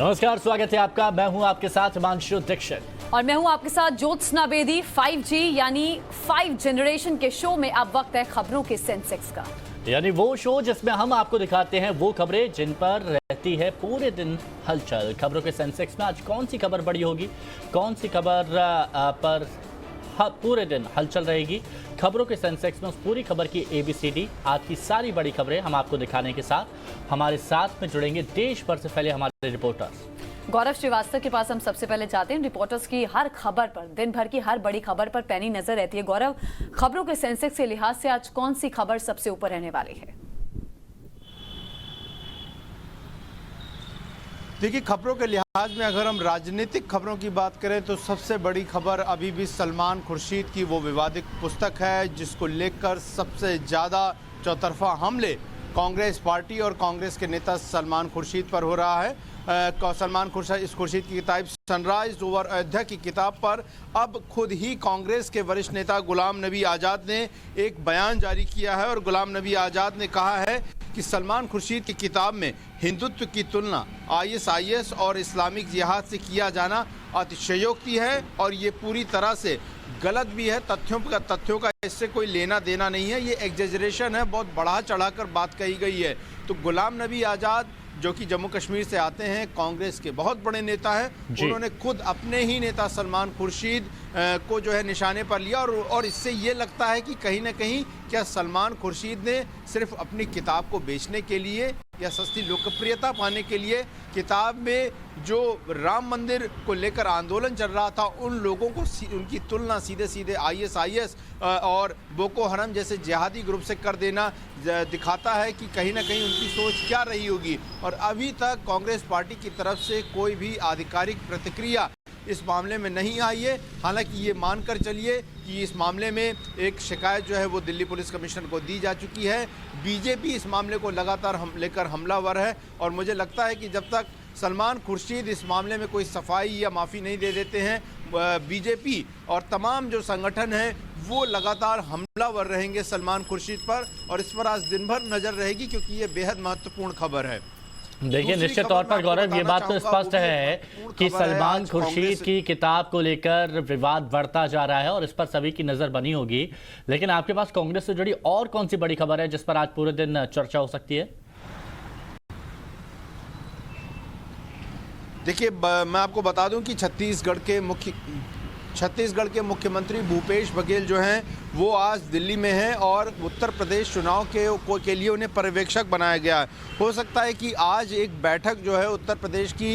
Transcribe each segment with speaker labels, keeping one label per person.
Speaker 1: नमस्कार, स्वागत है आपका। मैं हूं आपके साथ हिमांशु दीक्षित
Speaker 2: और मैं हूं आपके साथ ज्योत्सना बेदी। 5G यानी 5 जनरेशन के शो में अब वक्त है खबरों के सेंसेक्स का,
Speaker 1: यानी वो शो जिसमें हम आपको दिखाते हैं वो खबरें जिन पर रहती है पूरे दिन हलचल। खबरों के सेंसेक्स में आज कौन सी खबर बड़ी होगी, कौन सी खबर पर पूरे दिन हलचल रहेगी। खबरों के सेंसेक्स में उस पूरी खबर की ABCD, आज की सारी बड़ी खबरें हम आपको दिखाने के साथ हमारे साथ में जुड़ेंगे देश भर से फैले हमारे रिपोर्टर्स।
Speaker 2: गौरव श्रीवास्तव के पास हम सबसे पहले जाते हैं। रिपोर्टर्स की हर खबर पर, दिन भर की हर बड़ी खबर पर पैनी नजर रहती है। गौरव, खबरों के सेंसेक्स के लिहाज से आज कौन सी खबर सबसे ऊपर रहने वाली है?
Speaker 3: देखिए, खबरों के लिहाज में अगर हम राजनीतिक खबरों की बात करें तो सबसे बड़ी खबर अभी भी सलमान खुर्शीद की वो विवादित पुस्तक है जिसको लेकर सबसे ज़्यादा चौतरफा हमले कांग्रेस पार्टी और कांग्रेस के नेता सलमान खुर्शीद पर हो रहा है। सलमान खुर्शीद की किताब सनराइज ओवर अयोध्या की किताब पर अब खुद ही कांग्रेस के वरिष्ठ नेता गुलाम नबी आज़ाद ने एक बयान जारी किया है और गुलाम नबी आज़ाद ने कहा है कि सलमान खुर्शीद की किताब में हिंदुत्व की तुलना ISIS और इस्लामिक जिहाद से किया जाना अतिशयोक्ति है और ये पूरी तरह से गलत भी है। तथ्यों का इससे कोई लेना देना नहीं है, ये एग्जेजरेशन है, बहुत बढ़ा चढ़ाकर बात कही गई है। तो गुलाम नबी आज़ाद जो कि जम्मू कश्मीर से आते हैं, कांग्रेस के बहुत बड़े नेता हैं, उन्होंने खुद अपने ही नेता सलमान खुर्शीद को जो है निशाने पर लिया और इससे ये लगता है कि कहीं ना कहीं क्या सलमान खुर्शीद ने सिर्फ अपनी किताब को बेचने के लिए या सस्ती लोकप्रियता पाने के लिए किताब में जो राम मंदिर को लेकर आंदोलन चल रहा था उन लोगों को उनकी तुलना सीधे सीधे ISIS और बोको हरम जैसे जिहादी ग्रुप से कर देना दिखाता है कि कहीं ना कहीं उनकी सोच क्या रही होगी। और अभी तक कांग्रेस पार्टी की तरफ से कोई भी आधिकारिक प्रतिक्रिया इस मामले में नहीं आई है। हालांकि ये मानकर चलिए कि इस मामले में एक शिकायत जो है वो दिल्ली पुलिस कमिश्नर को दी जा चुकी है। बीजेपी इस मामले को लगातार लेकर हमलावर है और मुझे लगता है कि जब तक सलमान खुर्शीद इस मामले में कोई सफाई या माफ़ी नहीं दे देते हैं, बीजेपी और तमाम जो संगठन हैं वो लगातार हमलावर रहेंगे सलमान खुर्शीद पर और इस पर आज दिन भर नज़र रहेगी क्योंकि ये बेहद महत्वपूर्ण खबर है।
Speaker 1: देखिए, निश्चित तौर पर गौरव ये बात तो स्पष्ट है कि सलमान खुर्शीद की किताब को लेकर विवाद बढ़ता जा रहा है और इस पर सभी की नजर बनी होगी। लेकिन आपके पास कांग्रेस से जुड़ी और कौन सी बड़ी खबर है जिस पर आज पूरे दिन चर्चा हो सकती है?
Speaker 3: देखिए, मैं आपको बता दूं कि छत्तीसगढ़ के मुख्यमंत्री भूपेश बघेल जो हैं वो आज दिल्ली में हैं और उत्तर प्रदेश चुनाव के लिए उन्हें पर्यवेक्षक बनाया गया है। हो सकता है कि आज एक बैठक जो है उत्तर प्रदेश की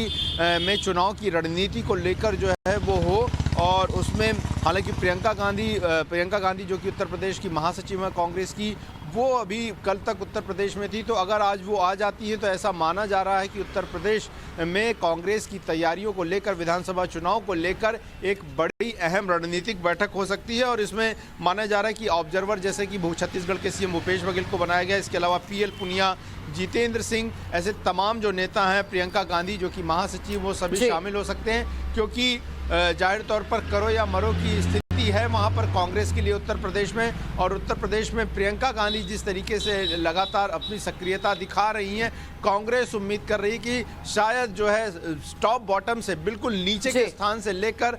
Speaker 3: में चुनाव की रणनीति को लेकर जो है वो हो और उसमें हालांकि प्रियंका गांधी जो कि उत्तर प्रदेश की महासचिव है कांग्रेस की, वो अभी कल तक उत्तर प्रदेश में थी, तो अगर आज वो आ जाती है तो ऐसा माना जा रहा है कि उत्तर प्रदेश में कांग्रेस की तैयारियों को लेकर, विधानसभा चुनाव को लेकर एक बड़ी अहम रणनीतिक बैठक हो सकती है और इसमें माना जा रहा है कि ऑब्जर्वर जैसे कि छत्तीसगढ़ के CM भूपेश बघेल को बनाया गया। इसके अलावा PL पुनिया, जितेंद्र सिंह, ऐसे तमाम जो नेता हैं, प्रियंका गांधी जो कि महासचिव, वो सभी शामिल हो सकते हैं क्योंकि जाहिर तौर पर करो या मरो की स्थिति है वहां पर कांग्रेस के लिए उत्तर प्रदेश में। और उत्तर प्रदेश में प्रियंका गांधी जिस तरीके से लगातार अपनी सक्रियता दिखा रही हैं, कांग्रेस उम्मीद कर रही है कि शायद जो है टॉप बॉटम से बिल्कुल नीचे के स्थान से लेकर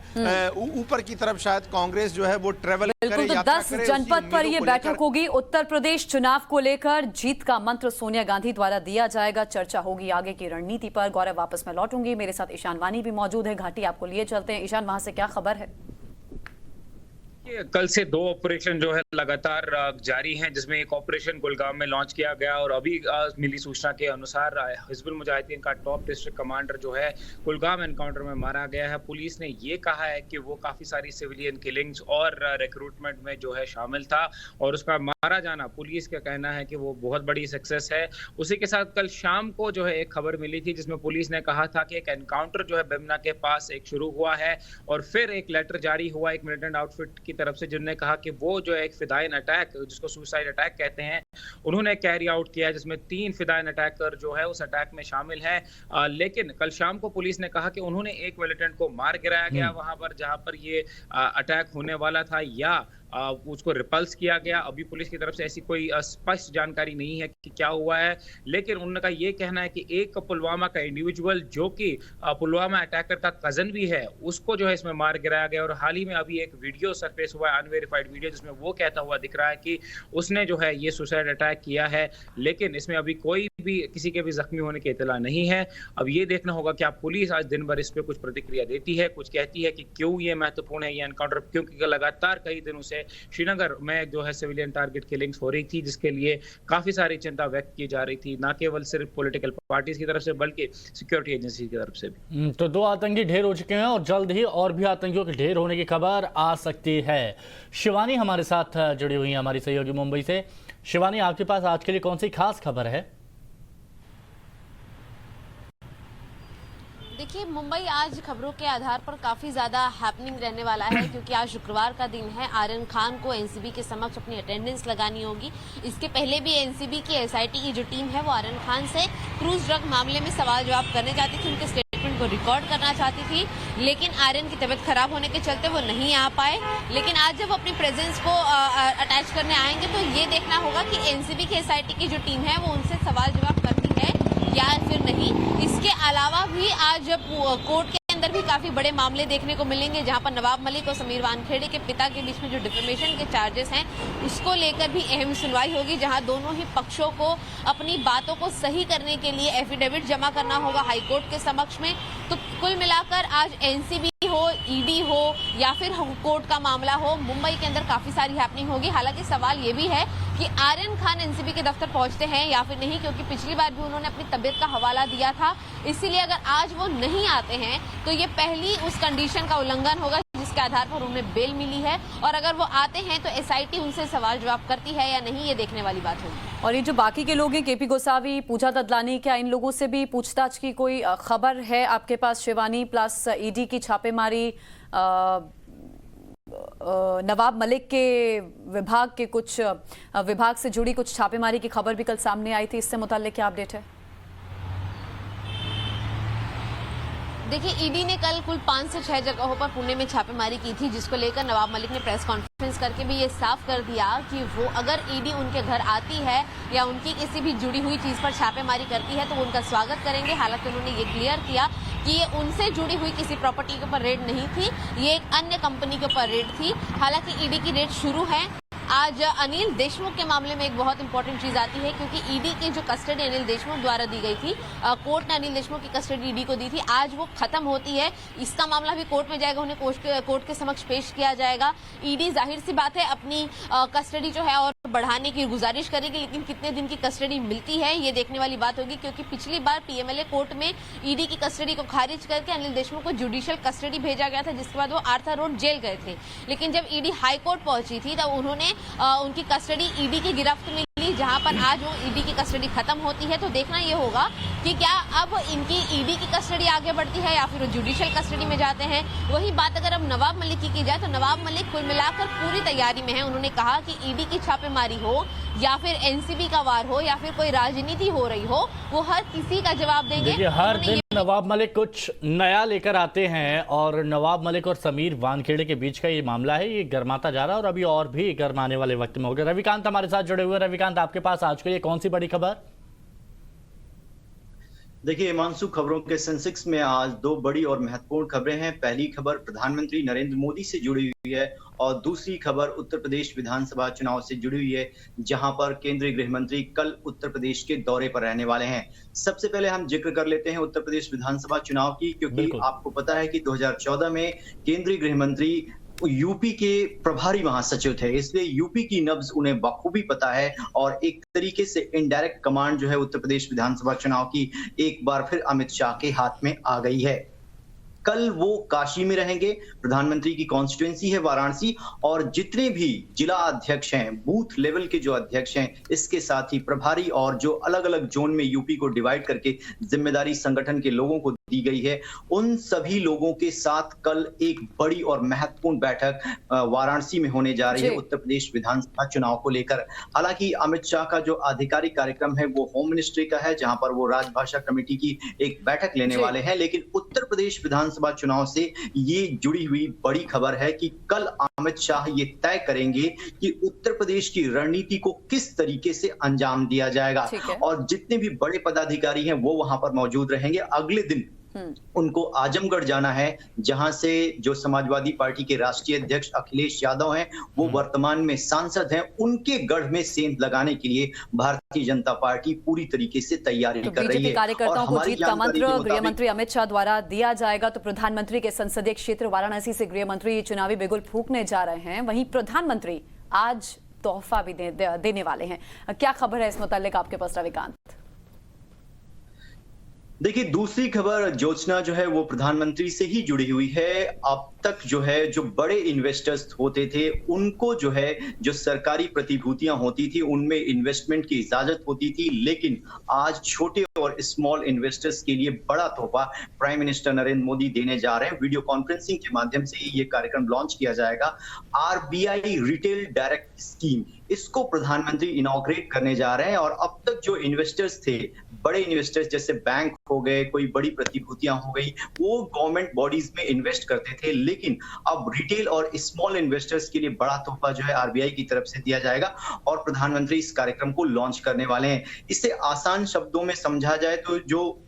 Speaker 3: ऊपर की तरफ शायद कांग्रेस जो है वो ट्रेवल करे,
Speaker 2: तो 10 जनपद पर ये बैठक होगी। उत्तर प्रदेश चुनाव को लेकर जीत का मंत्र सोनिया गांधी द्वारा दिया जाएगा, चर्चा होगी आगे की रणनीति पर। गौरव, वापस मैं लौटूंगी, मेरे साथ ईशान वानी भी मौजूद है। घाटी आपको लिए चलते हैं। ईशान, वहां से क्या खबर है?
Speaker 4: कल से 2 ऑपरेशन जो है लगातार जारी हैं, जिसमें एक ऑपरेशन कुलगाम में लॉन्च किया गया और अभी मिली सूचना के अनुसार हिजबुल मुजाहिदीन का टॉप डिस्ट्रिक्ट कमांडर जो है कुलगाम एनकाउंटर में मारा गया है। पुलिस ने ये कहा है कि वो काफी सारी सिविलियन किलिंग्स और रिक्रूटमेंट में जो है शामिल था और उसका मारा जाना पुलिस का कहना है कि वो बहुत बड़ी सक्सेस है। उसी के साथ कल शाम को जो है एक खबर मिली थी जिसमें पुलिस ने कहा था कि एक एनकाउंटर जो है बेमना के पास एक शुरू हुआ है और फिर एक लेटर जारी हुआ एक मिलिटेंट आउटफिट की तरफ से जिन्होंने कहा कि वो जो एक फिदायन अटैक, जिसको सुसाइड अटैक कहते हैं, उन्होंने कैरी आउट किया, जिसमें 3 फिदायन अटैकर जो है उस अटैक में शामिल हैं। लेकिन कल शाम को पुलिस ने कहा कि उन्होंने एक मिलिटेंट को मार गिराया गया वहां पर जहां पर ये अटैक होने वाला था, या उसको रिपल्स किया गया। अभी पुलिस की तरफ से ऐसी कोई स्पष्ट जानकारी नहीं है कि क्या हुआ है, लेकिन उनका ये कहना है कि एक पुलवामा का इंडिविजुअल जो कि पुलवामा अटैकर का कजन भी है, उसको जो है इसमें मार गिराया गया। और हाल ही में अभी एक वीडियो सरफेस हुआ है, अनवेरिफाइड वीडियो, जिसमें वो कहता हुआ दिख रहा है कि उसने जो है ये सुसाइड अटैक किया है, लेकिन इसमें अभी कोई भी किसी के भी जख्मी होने की इत्तला नहीं है। अब ये देखना होगा कि आप पुलिस आज दिन भर इस पे कुछ प्रतिक्रिया देती है, कुछ कहती है कि क्यों ये महत्वपूर्ण है ये एनकाउंटर, क्योंकि लगातार कई दिनों से श्रीनगर में जो है सिविलियन टारगेट किलिंग्स हो रही थी, जिसके लिए काफी सारी चिंता व्यक्त की जा रही थी, ना केवल सिर्फ पॉलिटिकल पार्टीज की तरफ से बल्कि सिक्योरिटी एजेंसी की तरफ से भी।
Speaker 1: तो 2 आतंकी ढेर हो चुके हैं और जल्द ही और भी आतंकियों के ढेर होने की खबर आ सकती है। शिवानी हमारे साथ जुड़ी हुई है, हमारी सहयोगी मुंबई से। शिवानी, आपके पास आज के लिए कौन सी खास खबर है?
Speaker 5: देखिए, मुंबई आज खबरों के आधार पर काफ़ी ज़्यादा हैपनिंग रहने वाला है, क्योंकि आज शुक्रवार का दिन है। आर्यन खान को एनसीबी के समक्ष अपनी अटेंडेंस लगानी होगी। इसके पहले भी एनसीबी की एसआईटी की जो टीम है वो आर्यन खान से क्रूज ड्रग मामले में सवाल जवाब करने जाती थी, उनके स्टेटमेंट को रिकॉर्ड करना चाहती थी, लेकिन आर्यन की तबीयत खराब होने के चलते वो नहीं आ पाए। लेकिन आज जब अपनी प्रेजेंस को अटैच करने आएंगे तो ये देखना होगा कि एनसीबी की एसआईटी की जो टीम है वो उनसे सवाल जवाब करती है या फिर नहीं। इसके अलावा भी आज कोर्ट के अंदर भी काफी बड़े मामले देखने को मिलेंगे, जहां पर नवाब मलिक और समीर वानखेड़े के पिता के बीच में जो डिफेमेशन के चार्जेस हैं उसको लेकर भी अहम सुनवाई होगी, जहां दोनों ही पक्षों को अपनी बातों को सही करने के लिए एफिडेविट जमा करना होगा हाईकोर्ट के समक्ष में। तो कुल मिलाकर आज एनसीबी हो, ईडी हो या फिर कोर्ट का मामला हो, मुंबई के अंदर काफी सारी हैपनिंग होगी। हालांकि सवाल ये भी है कि आर्यन खान एनसीबी के दफ्तर पहुंचते हैं या फिर नहीं, क्योंकि पिछली बार भी उन्होंने अपनी तबीयत का हवाला दिया था। इसीलिए अगर आज वो नहीं आते हैं तो ये पहली उस कंडीशन का उल्लंघन होगा जिसके आधार पर उन्हें बेल मिली है, और अगर वो आते हैं तो एसआईटी उनसे सवाल जवाब करती है या नहीं, ये देखने वाली बात होगी।
Speaker 2: और ये जो बाकी के लोग हैं, केपी गोसावी, पूजा ददलानी, क्या इन लोगों से भी पूछताछ की कोई खबर है आपके पास शिवानी? प्लस ईडी की छापेमारी, नवाब मलिक के विभाग से जुड़ी कुछ छापेमारी की खबर भी कल सामने आई थी, इससे मुताल्लिक क्या अपडेट है?
Speaker 5: देखिए, ईडी ने कल कुल 5 से 6 जगहों पर पुणे में छापेमारी की थी, जिसको लेकर नवाब मलिक ने प्रेस कॉन्फ्रेंस करके भी ये साफ कर दिया कि वो अगर ईडी उनके घर आती है या उनकी किसी भी जुड़ी हुई चीज पर छापेमारी करती है तो वो उनका स्वागत करेंगे। हालांकि उन्होंने ये क्लियर किया कि ये उनसे जुड़ी हुई किसी प्रॉपर्टी के ऊपर रेड नहीं थी, ये एक अन्य कंपनी के ऊपर रेड थी। हालांकि ईडी की रेड शुरू है। आज अनिल देशमुख के मामले में एक बहुत इंपॉर्टेंट चीज आती है, क्योंकि ईडी की जो कस्टडी अनिल देशमुख द्वारा दी गई थी, कोर्ट ने अनिल देशमुख की कस्टडी ईडी को दी थी, आज वो खत्म होती है। इसका मामला भी कोर्ट में जाएगा, उन्हें कोर्ट के समक्ष पेश किया जाएगा। ईडी जाहिर सी बात है अपनी कस्टडी जो है और बढ़ाने की गुजारिश करेगी, लेकिन कितने दिन की कस्टडी मिलती है ये देखने वाली बात होगी, क्योंकि पिछली बार पीएमएलए कोर्ट में ईडी की कस्टडी को खारिज करके अनिल देशमुख को जुडिशियल कस्टडी भेजा गया था, जिसके बाद वो आर्थर रोड जेल गए थे। लेकिन जब ईडी हाई कोर्ट पहुंची थी तब उन्होंने उनकी कस्टडी ईडी की गिरफ्त में ली, जहां पर आज वो ईडी की कस्टडी खत्म होती है। तो देखना ये होगा कि क्या अब इनकी ईडी की कस्टडी आगे बढ़ती है या फिर वो जुडिशियल कस्टडी में जाते हैं। वही बात अगर अब नवाब मलिक की जाए तो नवाब मलिक कुल मिलाकर पूरी तैयारी में है। उन्होंने कहा कि ईडी की छापेमारी हो या फिर एनसीबी का वार हो या फिर कोई राजनीति हो रही हो, वो हर किसी का जवाब देंगे।
Speaker 1: हर दिन नवाब मलिक कुछ नया लेकर आते हैं और नवाब मलिक और समीर वानखेड़े के बीच का ये मामला है, ये गर्माता जा रहा है और अभी और भी गर्माने वाले वक्त में होगा। रविकांत हमारे साथ जुड़े हुए। रविकांत, आपके पास आज के लिए कौन सी बड़ी खबर?
Speaker 6: देखिए हिमांशु, खबरों के सेंसेक्स में आज 2 बड़ी और महत्वपूर्ण खबरें हैं। पहली खबर प्रधानमंत्री नरेंद्र मोदी से जुड़ी हुई है और दूसरी खबर उत्तर प्रदेश विधानसभा चुनाव से जुड़ी हुई है, जहां पर केंद्रीय गृह मंत्री कल उत्तर प्रदेश के दौरे पर रहने वाले हैं। सबसे पहले हम जिक्र कर लेते हैं उत्तर प्रदेश विधानसभा चुनाव की, क्योंकि आपको पता है कि 2014 में केंद्रीय गृह मंत्री यूपी के प्रभारी महासचिव थे, इसलिए यूपी की नब्ज उन्हें बखूबी पता है और एक तरीके से इनडायरेक्ट कमांड जो है उत्तर प्रदेश विधानसभा चुनाव की एक बार फिर अमित शाह के हाथ में आ गई है। कल वो काशी में रहेंगे, प्रधानमंत्री की कॉन्स्टिट्यूएंसी है वाराणसी, और जितने भी जिला अध्यक्ष हैं, बूथ लेवल के जो अध्यक्ष हैं, इसके साथ ही प्रभारी और जो अलग अलग जोन में यूपी को डिवाइड करके जिम्मेदारी संगठन के लोगों को दी गई है, उन सभी लोगों के साथ कल एक बड़ी और महत्वपूर्ण बैठक वाराणसी में होने जा रही है उत्तर प्रदेश विधानसभा चुनाव को लेकर। हालांकि अमित शाह का जो आधिकारिक कार्यक्रम है वो होम मिनिस्ट्री का है, जहां पर वो राजभाषा कमेटी की एक बैठक लेने वाले हैं, लेकिन उत्तर प्रदेश विधानसभा चुनाव से ये जुड़ी हुई बड़ी खबर है कि कल अमित शाह ये तय करेंगे कि उत्तर प्रदेश की रणनीति को किस तरीके से अंजाम दिया जाएगा। और जितने भी बड़े पदाधिकारी हैं वो वहां पर मौजूद रहेंगे। अगले दिन उनको आजमगढ़ जाना है, जहां से जो समाजवादी पार्टी के राष्ट्रीय अध्यक्ष अखिलेश यादव हैं, वो वर्तमान में सांसद हैं, उनके गढ़ में सेंध लगाने के लिए भारतीय जनता पार्टी पूरी तरीके से तैयारी कर रही है।
Speaker 2: कार्यकर्ताओं को जीत का मंत्र गृह मंत्री अमित शाह द्वारा दिया जाएगा। तो प्रधानमंत्री के संसदीय क्षेत्र वाराणसी से गृह मंत्री चुनावी बिगुल फूंकने जा रहे हैं, वहीं प्रधानमंत्री आज तोहफा भी देने वाले हैं। क्या खबर है इस मुतालिक आपके पास रविकांत?
Speaker 6: देखिए, दूसरी खबर ज्योत्सना जो है वो प्रधानमंत्री से ही जुड़ी हुई है। अब तक जो है जो बड़े इन्वेस्टर्स होते थे उनको जो है जो सरकारी प्रतिभूतियां होती थी उनमें इन्वेस्टमेंट की इजाजत होती थी, लेकिन आज छोटे और स्मॉल इन्वेस्टर्स के लिए बड़ा तोहफा प्राइम मिनिस्टर नरेंद्र मोदी देने जा रहे हैं। वीडियो कॉन्फ्रेंसिंग के माध्यम से ही ये कार्यक्रम लॉन्च किया जाएगा। आरबीआई रिटेल डायरेक्ट स्कीम, इसको प्रधानमंत्री इनॉग्रेट करने जा रहे हैं। और अब तक जो इन्वेस्टर्स थे, बड़े इन्वेस्टर्स जैसे बैंक हो गए, कोई बड़ी प्रतिभूतियां हो गई, वो गवर्नमेंट बॉडीज में इन्वेस्ट करते थे, लेकिन अब रिटेल और स्मॉल इन्वेस्टर्स के लिए बड़ा तोहफा जो है आरबीआई की तरफ से दिया जाएगा और प्रधानमंत्री इस कार्यक्रम को लॉन्च करने वाले हैं। इसे आसान शब्दों में समझा जाए तो जो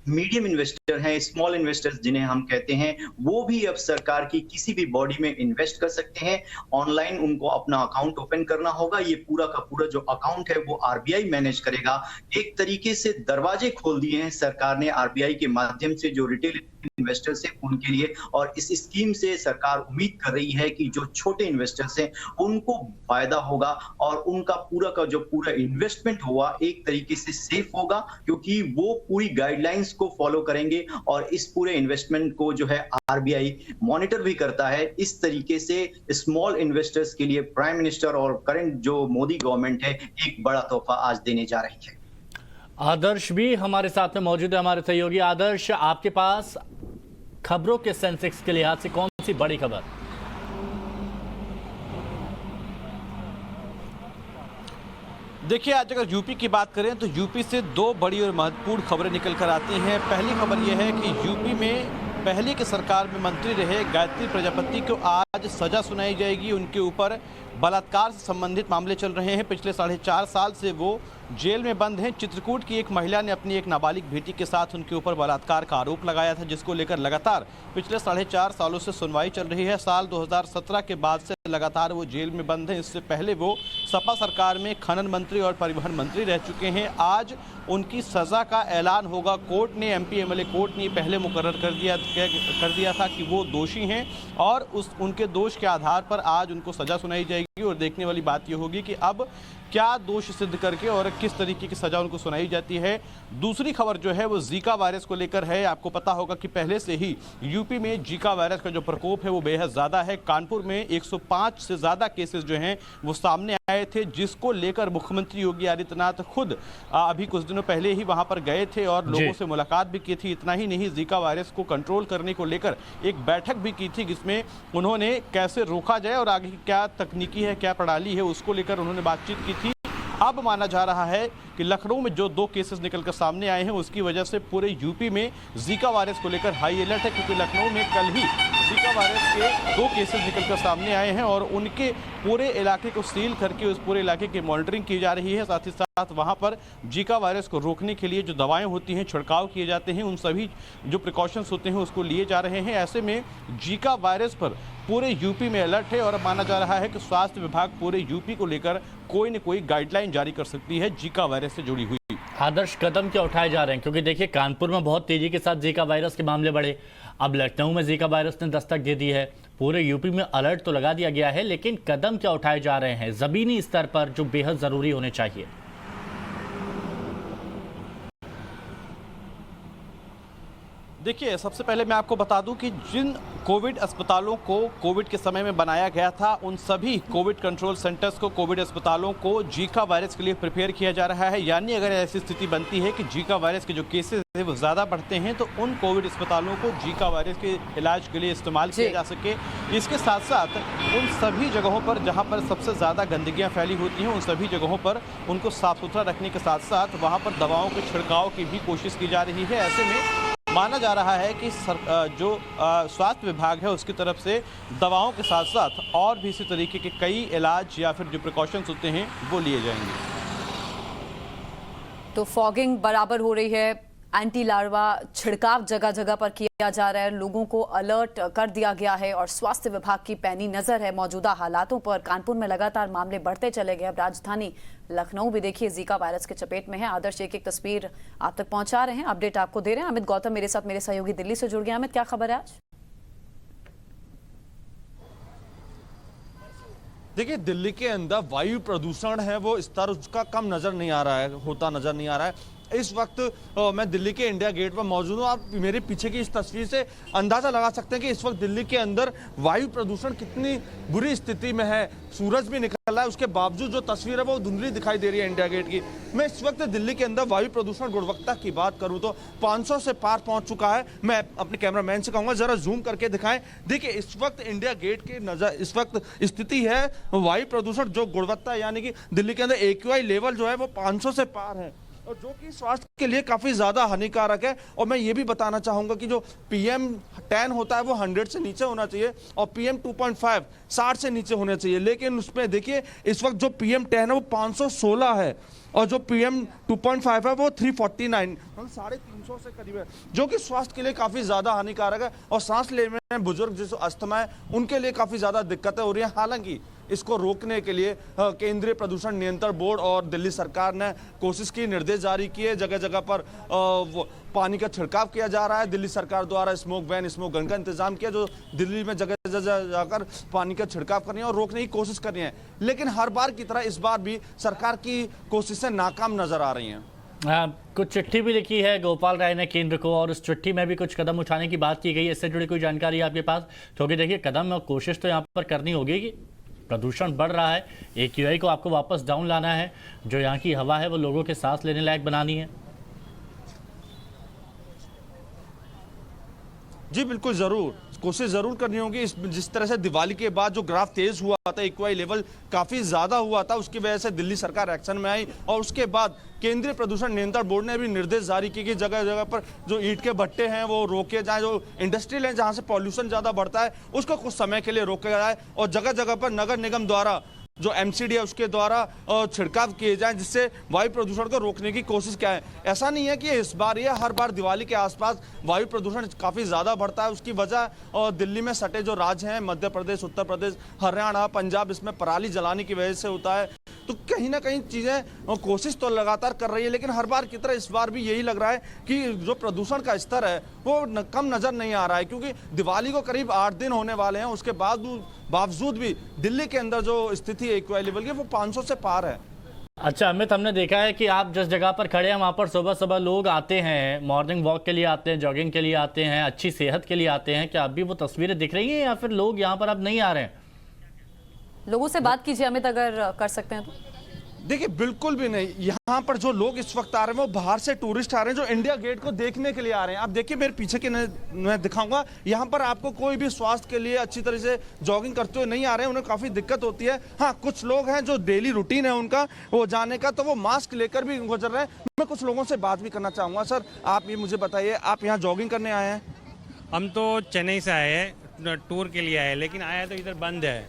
Speaker 6: मीडियम इन्वेस्टर हैं, स्मॉल इन्वेस्टर्स जिन्हें हम कहते हैं, वो भी अब सरकार की किसी भी बॉडी में इन्वेस्ट कर सकते हैं। ऑनलाइन उनको अपना अकाउंट ओपन करना होगा। ये पूरा का पूरा जो अकाउंट है वो आरबीआई मैनेज करेगा। एक तरीके से दरवाजे खोल दिए हैं सरकार ने आरबीआई के माध्यम से जो रिटेल इन्वेस्टर्स हैं उनके लिए। और इस स्कीम से सरकार उम्मीद कर रही है कि जो छोटे इन्वेस्टर्स हैं उनको फायदा होगा और उनका पूरा का जो पूरा इन्वेस्टमेंट हुआ एक तरीके से सेफ होगा, क्योंकि वो पूरी गाइडलाइंस को फॉलो करेंगे और इस पूरे इन्वेस्टमेंट को जो है आरबीआई मॉनिटर भी करता है। इस तरीके से स्मॉल इन्वेस्टर्स के लिए प्राइम मिनिस्टर और करंट जो मोदी गवर्नमेंट है एक बड़ा तोहफा आज देने जा रही है।
Speaker 1: आदर्श भी हमारे साथ में मौजूद है, हमारे सहयोगी। आदर्श, आपके पास खबरों के सेंसेक्स के लिहाज से कौन सी बड़ी खबर?
Speaker 7: देखिए, आज अगर यूपी की बात करें तो यूपी से दो बड़ी और महत्वपूर्ण खबरें निकल कर आती हैं। पहली खबर यह है कि यूपी में पहले की सरकार में मंत्री रहे गायत्री प्रजापति को आज सजा सुनाई जाएगी। उनके ऊपर बलात्कार से संबंधित मामले चल रहे हैं। पिछले 4.5 साल से वो जेल में बंद हैं। चित्रकूट की एक महिला ने अपनी एक नाबालिग बेटी के साथ उनके ऊपर बलात्कार का आरोप लगाया था, जिसको लेकर लगातार पिछले 4.5 सालों से सुनवाई चल रही है। साल 2017 के बाद से लगातार वो जेल में बंद हैं। इससे पहले वो सपा सरकार में खनन मंत्री और परिवहन मंत्री रह चुके हैं। आज उनकी सजा का ऐलान होगा। कोर्ट ने, एमपी एमएलए कोर्ट ने पहले मुकर्रर कर दिया था कि वो दोषी हैं और उनके दोष के आधार पर आज उनको सजा सुनाई जाएगी। और देखने वाली बात ये होगी कि अब क्या दोष सिद्ध करके और किस तरीके की सजा उनको सुनाई जाती है। दूसरी खबर जो है वो जीका वायरस को लेकर है। आपको पता होगा कि पहले से ही यूपी में जीका वायरस का जो प्रकोप है वो बेहद ज़्यादा है। कानपुर में 105 से ज़्यादा केसेस जो हैं वो सामने आए थे, जिसको लेकर मुख्यमंत्री योगी आदित्यनाथ खुद अभी कुछ दिनों पहले ही वहां पर गए थे और लोगों से मुलाकात भी की थी। इतना ही नहीं, जीका वायरस को कंट्रोल करने को लेकर एक बैठक भी की थी, जिसमें उन्होंने कैसे रोका जाए और आगे क्या तकनीकी है, क्या प्रणाली है, उसको लेकर उन्होंने बातचीत की थी। अब माना जा रहा है कि लखनऊ में जो 2 केसेस निकलकर सामने आए हैं उसकी वजह से पूरे यूपी में जीका वायरस को लेकर हाई अलर्ट है, क्योंकि लखनऊ में कल ही जीका वायरस के 2 केसेस निकलकर सामने आए हैं और उनके पूरे इलाके को सील करके उस पूरे इलाके की मॉनिटरिंग की जा रही है। साथ ही साथ वहां पर जीका वायरस को रोकने के लिए जो दवाएं होती हैं, छिड़काव किए जाते हैं, उन सभी जो प्रिकॉशंस होते हैं उसको लिए जा रहे हैं। ऐसे में जीका वायरस पर पूरे यूपी में अलर्ट है और माना जा रहा है कि स्वास्थ्य विभाग पूरे यूपी को लेकर कोई न कोई गाइडलाइन जारी कर सकती है जीका वायरस से जुड़ी हुई।
Speaker 1: आदर्श, कदम क्या उठाए जा रहे हैं? क्योंकि देखिए, कानपुर में बहुत तेजी के साथ जीका वायरस के मामले बढ़े, अब लखनऊ में जीका वायरस ने दस्तक दे दी है। पूरे यूपी में अलर्ट तो लगा दिया गया है, लेकिन कदम क्या उठाए जा रहे हैं जमीनी स्तर पर जो बेहद जरूरी होने चाहिए?
Speaker 7: देखिए, सबसे पहले मैं आपको बता दूं कि जिन कोविड अस्पतालों को कोविड के समय में बनाया गया था, उन सभी कोविड कंट्रोल सेंटर्स को, कोविड अस्पतालों को जीका वायरस के लिए प्रिपेयर किया जा रहा है। यानी अगर ऐसी स्थिति बनती है कि जीका वायरस के जो केसेस हैं वो ज़्यादा बढ़ते हैं तो उन कोविड अस्पतालों को जीका वायरस के इलाज के लिए इस्तेमाल किया जा सके। इसके साथ साथ उन सभी जगहों पर जहाँ पर सबसे ज़्यादा गंदगियाँ फैली होती हैं, उन सभी जगहों पर उनको साफ सुथरा रखने के साथ साथ वहाँ पर दवाओं के छिड़काव की भी कोशिश की जा रही है। ऐसे में माना जा रहा है कि जो स्वास्थ्य विभाग है उसकी तरफ से दवाओं के साथ साथ और भी इसी तरीके के कई इलाज या फिर जो प्रिकॉशंस होते हैं वो लिए जाएंगे।
Speaker 2: तो फॉगिंग बराबर हो रही है, एंटी लार्वा छिड़काव जगह जगह पर किया जा रहा है, लोगों को अलर्ट कर दिया गया है और स्वास्थ्य विभाग की पैनी नजर है मौजूदा हालातों पर। कानपुर में लगातार मामले बढ़ते चले गए। अब राजधानी लखनऊ भी देखिए जीका वायरस के चपेट में है। आदर्श एक एक तस्वीर आप तक पहुंचा रहे हैं, अपडेट आपको दे रहे हैं। अमित गौतम मेरे साथ, मेरे सहयोगी दिल्ली से जुड़ गए। अमित, क्या खबर है आज?
Speaker 7: देखिए, दिल्ली के अंदर वायु प्रदूषण है वो स्तर उसका कम नजर नहीं आ रहा है, होता नजर नहीं आ रहा है। इस वक्त मैं दिल्ली के इंडिया गेट पर मौजूद हूँ। आप मेरे पीछे की इस तस्वीर से अंदाजा लगा सकते हैं कि इस वक्त दिल्ली के अंदर वायु प्रदूषण कितनी बुरी स्थिति में है। सूरज भी निकल रहा है, उसके बावजूद जो तस्वीर है वो धुंधली दिखाई दे रही है इंडिया गेट की। मैं इस वक्त दिल्ली के अंदर वायु प्रदूषण गुणवत्ता की बात करूँ तो 500 से पार पहुंच चुका है। मैं अपने कैमरामैन से कहूंगा जरा जूम करके दिखाएं। देखिए, इस वक्त इंडिया गेट के नजर इस वक्त स्थिति है वायु प्रदूषण जो गुणवत्ता, यानी कि दिल्ली के अंदर AQI लेवल जो है वो 500 से पार है और जो कि स्वास्थ्य के लिए काफी ज्यादा हानिकारक है। और मैं ये भी बताना चाहूंगा कि जो PM10 होता है वो 100 से नीचे होना चाहिए और PM2.5 60 से नीचे होना चाहिए, लेकिन उसमें देखिए इस वक्त जो PM10 है वो 516 है और जो PM2.5 है वो 349, 350 से करीब है, जो कि स्वास्थ्य के लिए काफी ज्यादा हानिकारक है और सांस लेने में बुजुर्ग जिस अस्थमा है उनके लिए काफी ज्यादा दिक्कतें हो रही है। हालांकि इसको रोकने के लिए केंद्रीय प्रदूषण नियंत्रण बोर्ड और दिल्ली सरकार ने कोशिश की, निर्देश जारी किए, जगह जगह पर पानी का छिड़काव किया जा रहा है। दिल्ली सरकार द्वारा स्मोक वैन, स्मोक गन का इंतजाम किया जो दिल्ली में जगह जगह जाकर पानी का छिड़काव करनी है और रोकने की कोशिश करनी है, लेकिन हर बार की तरह इस बार भी सरकार की कोशिशें नाकाम नजर आ रही हैं।
Speaker 1: कुछ चिट्ठी भी लिखी है गोपाल राय ने केंद्र को और उस चिट्ठी में भी कुछ कदम उठाने की बात की गई है। इससे जुड़ी कोई जानकारी आपके पास? क्योंकि देखिए, कदम और कोशिश तो यहाँ पर करनी होगी कि प्रदूषण बढ़ रहा है, AQI को आपको वापस डाउन लाना है, जो यहाँ की हवा है वो लोगों के सांस लेने लायक बनानी है।
Speaker 7: जी बिल्कुल, जरूर कोशिश जरूर करनी होगी। जिस तरह से दिवाली के बाद जो ग्राफ तेज हुआ था, AQI लेवल काफी ज्यादा हुआ था, उसकी वजह से दिल्ली सरकार एक्शन में आई और उसके बाद केंद्रीय प्रदूषण नियंत्रण बोर्ड ने भी निर्देश जारी किए कि जगह जगह पर जो ईंट के भट्टे हैं वो रोके जाएं, जो इंडस्ट्रियल है जहां से पॉल्यूशन ज्यादा बढ़ता है उसको कुछ समय के लिए रोका जाए और जगह जगह पर नगर निगम द्वारा जो MCD है उसके द्वारा छिड़काव किए जाएं, जिससे वायु प्रदूषण को रोकने की कोशिश क्या है। ऐसा नहीं है कि इस बार ये हर बार दिवाली के आसपास वायु प्रदूषण काफी ज्यादा बढ़ता है। उसकी वजह दिल्ली में सटे जो राज्य हैं, मध्य प्रदेश, उत्तर प्रदेश, हरियाणा, पंजाब, इसमें पराली जलाने की वजह से होता है। तो कहीं ना कहीं चीजें कोशिश तो लगातार कर रही है, लेकिन हर बार की तरह इस बार भी यही लग रहा है कि जो प्रदूषण का स्तर है वो कम नजर नहीं आ रहा है, क्योंकि दिवाली को करीब 8 दिन होने वाले हैं। उसके बावजूद भी दिल्ली के अंदर जो स्थिति है AQI लेवल की वो 500 से पार है।
Speaker 1: अच्छा अमित, हमने देखा है कि आप जिस जगह पर खड़े हैं वहाँ पर सुबह सुबह लोग आते हैं, मॉर्निंग वॉक के लिए आते हैं, जॉगिंग के लिए आते हैं, अच्छी सेहत के लिए आते हैं। क्या अभी वो तस्वीरें दिख रही हैं या फिर लोग यहाँ पर अब नहीं आ रहे हैं?
Speaker 2: लोगों से बात कीजिए अमित, अगर कर सकते हैं तो।
Speaker 7: देखिए, बिल्कुल भी नहीं। यहाँ पर जो लोग इस वक्त आ रहे हैं वो बाहर से टूरिस्ट आ रहे हैं जो इंडिया गेट को देखने के लिए आ रहे हैं। आप देखिए, मेरे पीछे के मैं दिखाऊंगा, यहाँ पर आपको कोई भी स्वास्थ्य के लिए अच्छी तरह से जॉगिंग करते हुए नहीं आ रहे हैं, उन्हें काफी दिक्कत होती है। हाँ, कुछ लोग हैं जो डेली रूटीन है उनका वो जाने का, तो वो मास्क लेकर भी गुजर रहे हैं। मैं कुछ लोगों से बात भी करना चाहूंगा। सर, आप ये मुझे बताइए, आप यहाँ जॉगिंग करने आए हैं?
Speaker 8: हम तो चेन्नई से आए हैं, टूर के लिए आए, लेकिन आया तो इधर बंद है।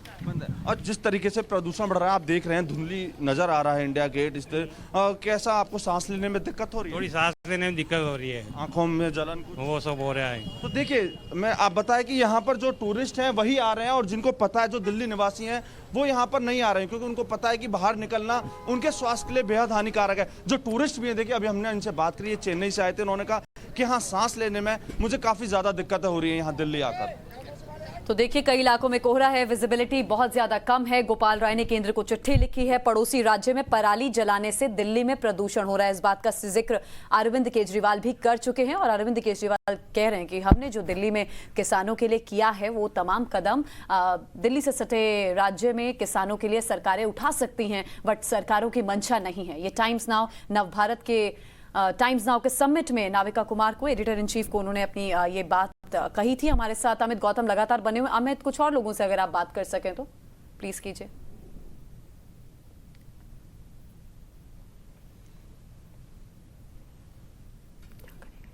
Speaker 7: और जिस तरीके से प्रदूषण बढ़ रहा है आप देख रहे हैं, धुंधली नजर आ रहा है इंडिया गेट। इस कैसा आपको सांस लेने में दिक्कत हो रही है?
Speaker 8: थोड़ी सांस लेने में दिक्कत हो रही है,
Speaker 7: आंखों में जलन कुछ
Speaker 8: वो सब हो रहा है।
Speaker 7: तो देखिए, मैं आप बताएं कि यहाँ पर जो टूरिस्ट हैं वही आ रहे हैं और जिनको पता है, जो दिल्ली निवासी हैं वो यहाँ पर नहीं आ रहे हैं, क्योंकि उनको पता है कि बाहर निकलना उनके स्वास्थ्य के लिए बेहद हानिकारक है। जो टूरिस्ट भी हैं, देखिए अभी हमने इनसे बात करी, चेन्नई से आए थे, उन्होंने कहा कि हाँ, सांस लेने में मुझे काफी ज्यादा दिक्कतें हो रही है यहाँ दिल्ली आकर।
Speaker 2: तो देखिए, कई इलाकों में कोहरा है, विजिबिलिटी बहुत ज्यादा कम है। गोपाल राय ने केंद्र को चिट्ठी लिखी है। पड़ोसी राज्य में पराली जलाने से दिल्ली में प्रदूषण हो रहा है, इस बात का जिक्र अरविंद केजरीवाल भी कर चुके हैं और अरविंद केजरीवाल कह रहे हैं कि हमने जो दिल्ली में किसानों के लिए किया है वो तमाम कदम दिल्ली से सटे राज्य में किसानों के लिए सरकारें उठा सकती हैं, बट सरकारों की मंशा नहीं है। ये टाइम्स नाउ नवभारत के टाइम्स नाउ के समिट में नाविका कुमार को, एडिटर इन चीफ को, उन्होंने अपनी ये बात कही थी। हमारे साथ अमित गौतम लगातार बने हुए। अमित, कुछ और लोगों से अगर आप बात कर सकें तो प्लीज कीजिए।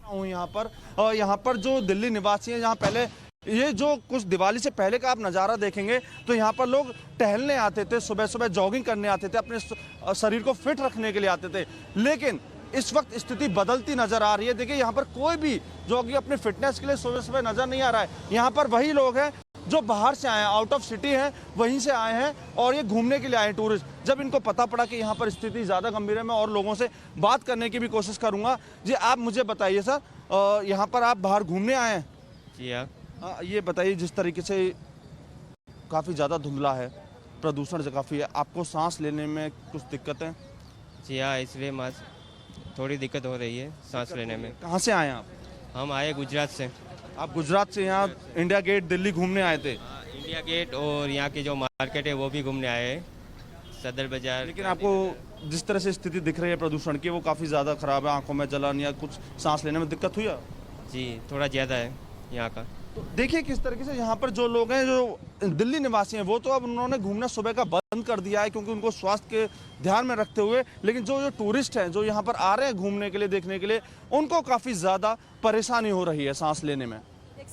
Speaker 9: हूँ यहाँ पर जो दिल्ली निवासी हैं, यहाँ पहले ये जो कुछ दिवाली से पहले का आप नज़ारा देखेंगे तो यहाँ पर लोग टहलने आते थे, सुबह सुबह जॉगिंग करने आते थे, अपने शरीर को फिट रखने के लिए आते थे। लेकिन इस वक्त स्थिति बदलती नजर आ रही है। देखिए यहाँ पर कोई भी जो कि अपनी फिटनेस के लिए सुबह सुबह नजर नहीं आ रहा है। यहाँ पर वही लोग हैं जो बाहर से आए हैं, आउट ऑफ सिटी हैं, वहीं से आए हैं और ये घूमने के लिए आए हैं टूरिस्ट। जब इनको पता पड़ा कि यहाँ पर स्थिति ज़्यादा गंभीर है, मैं और लोगों से बात करने की भी कोशिश करूँगा। जी आप मुझे बताइए सर, यहाँ पर आप बाहर घूमने आए हैं?
Speaker 10: जी हाँ।
Speaker 9: ये बताइए, जिस तरीके से काफ़ी ज़्यादा धुंधला है, प्रदूषण से काफ़ी है, आपको सांस लेने में कुछ दिक्कत है?
Speaker 10: जी हाँ, इसलिए थोड़ी दिक्कत हो रही है सांस लेने में।
Speaker 9: कहाँ से आए हैं आप?
Speaker 10: हम आए गुजरात से।
Speaker 9: आप गुजरात से यहाँ इंडिया गेट दिल्ली घूमने आए थे?
Speaker 10: इंडिया गेट और यहाँ की जो मार्केट है वो भी घूमने आए हैं, सदर बाजार।
Speaker 9: लेकिन आपको जिस तरह से स्थिति दिख रही है प्रदूषण की, वो काफ़ी ज़्यादा ख़राब है, आंखों में जलन या कुछ सांस लेने में दिक्कत हुई है?
Speaker 10: जी थोड़ा ज़्यादा है यहाँ का।
Speaker 9: तो देखिए किस तरीके से यहाँ पर जो लोग हैं, जो दिल्ली निवासी हैं, वो तो अब उन्होंने घूमना सुबह का बंद कर दिया है क्योंकि उनको स्वास्थ्य के ध्यान में रखते हुए। लेकिन जो टूरिस्ट हैं, जो यहाँ पर आ रहे हैं घूमने के लिए, देखने के लिए, उनको काफ़ी ज़्यादा परेशानी हो रही है सांस लेने में।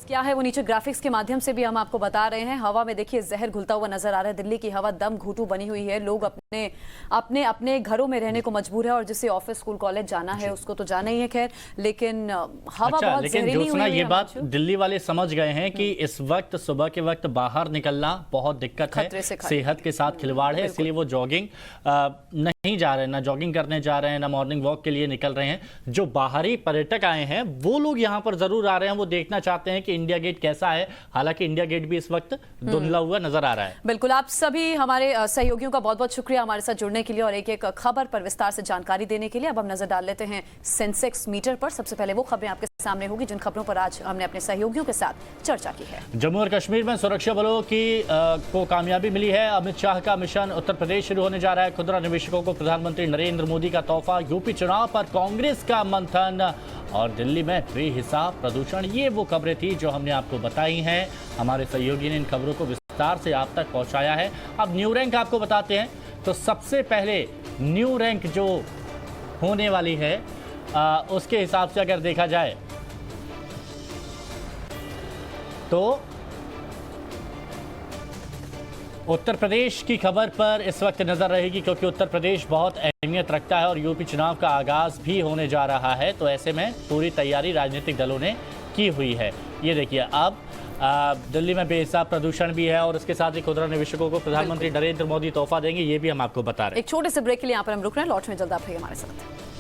Speaker 2: क्या है वो नीचे ग्राफिक्स के माध्यम से भी हम आपको बता रहे हैं। हवा में देखिए जहर घुलता हुआ नजर आ रहा है। दिल्ली की हवा दम घुटू बनी हुई है। लोग अपने घरों में रहने को मजबूर है और जिसे ऑफिस स्कूल कॉलेज जाना है उसको तो जाना ही है, खैर, लेकिन हवा बहुत जहरीली हुई है।
Speaker 1: ये बात दिल्ली वाले समझ गए हैं कि इस वक्त सुबह के वक्त बाहर निकलना बहुत दिक्कत है, सेहत के साथ खिलवाड़ है, इसलिए वो जॉगिंग नहीं जा रहे हैं, ना जॉगिंग करने जा रहे हैं, ना मॉर्निंग वॉक के लिए निकल रहे हैं। जो बाहरी पर्यटक आए हैं वो लोग यहाँ पर जरूर आ रहे हैं, वो देखना चाहते हैं कि इंडिया गेट कैसा है। हालांकि इंडिया गेट भी इस वक्त धुंधला हुआ नजर आ रहा है।
Speaker 2: बिल्कुल, आप सभी हमारे सहयोगियों का बहुत बहुत शुक्रिया हमारे साथ जुड़ने के लिए और एक एक खबर पर विस्तार से जानकारी देने के लिए। अब हम नजर डाल लेते हैं सेंसेक्स मीटर पर। सबसे पहले वो खबरें आपके सामने होगी जिन खबरों पर आज हमने अपने सहयोगियों के साथ चर्चा की है।
Speaker 1: जम्मू और कश्मीर में सुरक्षा बलों को कामयाबी मिली है। अमित शाह का मिशन उत्तर प्रदेश शुरू होने जा रहा है। खुदरा निवेशकों को प्रधानमंत्री नरेंद्र मोदी का तोहफा। यूपी चुनाव पर कांग्रेस का मंथन और दिल्ली में बेहिसाब प्रदूषण। ये वो खबरें थी जो हमने आपको बताई हैं। हमारे सहयोगी ने इन खबरों को विस्तार से आप तक पहुंचाया है। अब न्यू रैंक आपको बताते हैं। तो सबसे पहले न्यू रैंक जो होने वाली है उसके हिसाब से अगर देखा जाए तो उत्तर प्रदेश की खबर पर इस वक्त नजर रहेगी क्योंकि उत्तर प्रदेश बहुत अहमियत रखता है और यूपी चुनाव का आगाज भी होने जा रहा है। तो ऐसे में पूरी तैयारी राजनीतिक दलों ने की हुई है। ये देखिए, अब दिल्ली में बेहिसाब प्रदूषण भी है और इसके साथ ही खुदरा निवेशकों को प्रधानमंत्री नरेंद्र मोदी तोहफा देंगे, ये भी हम आपको बता रहे हैं।
Speaker 2: एक छोटे से ब्रेक के लिए यहाँ पर हम रुक रहे हैं, लौट में जल्द आप हमारे साथ।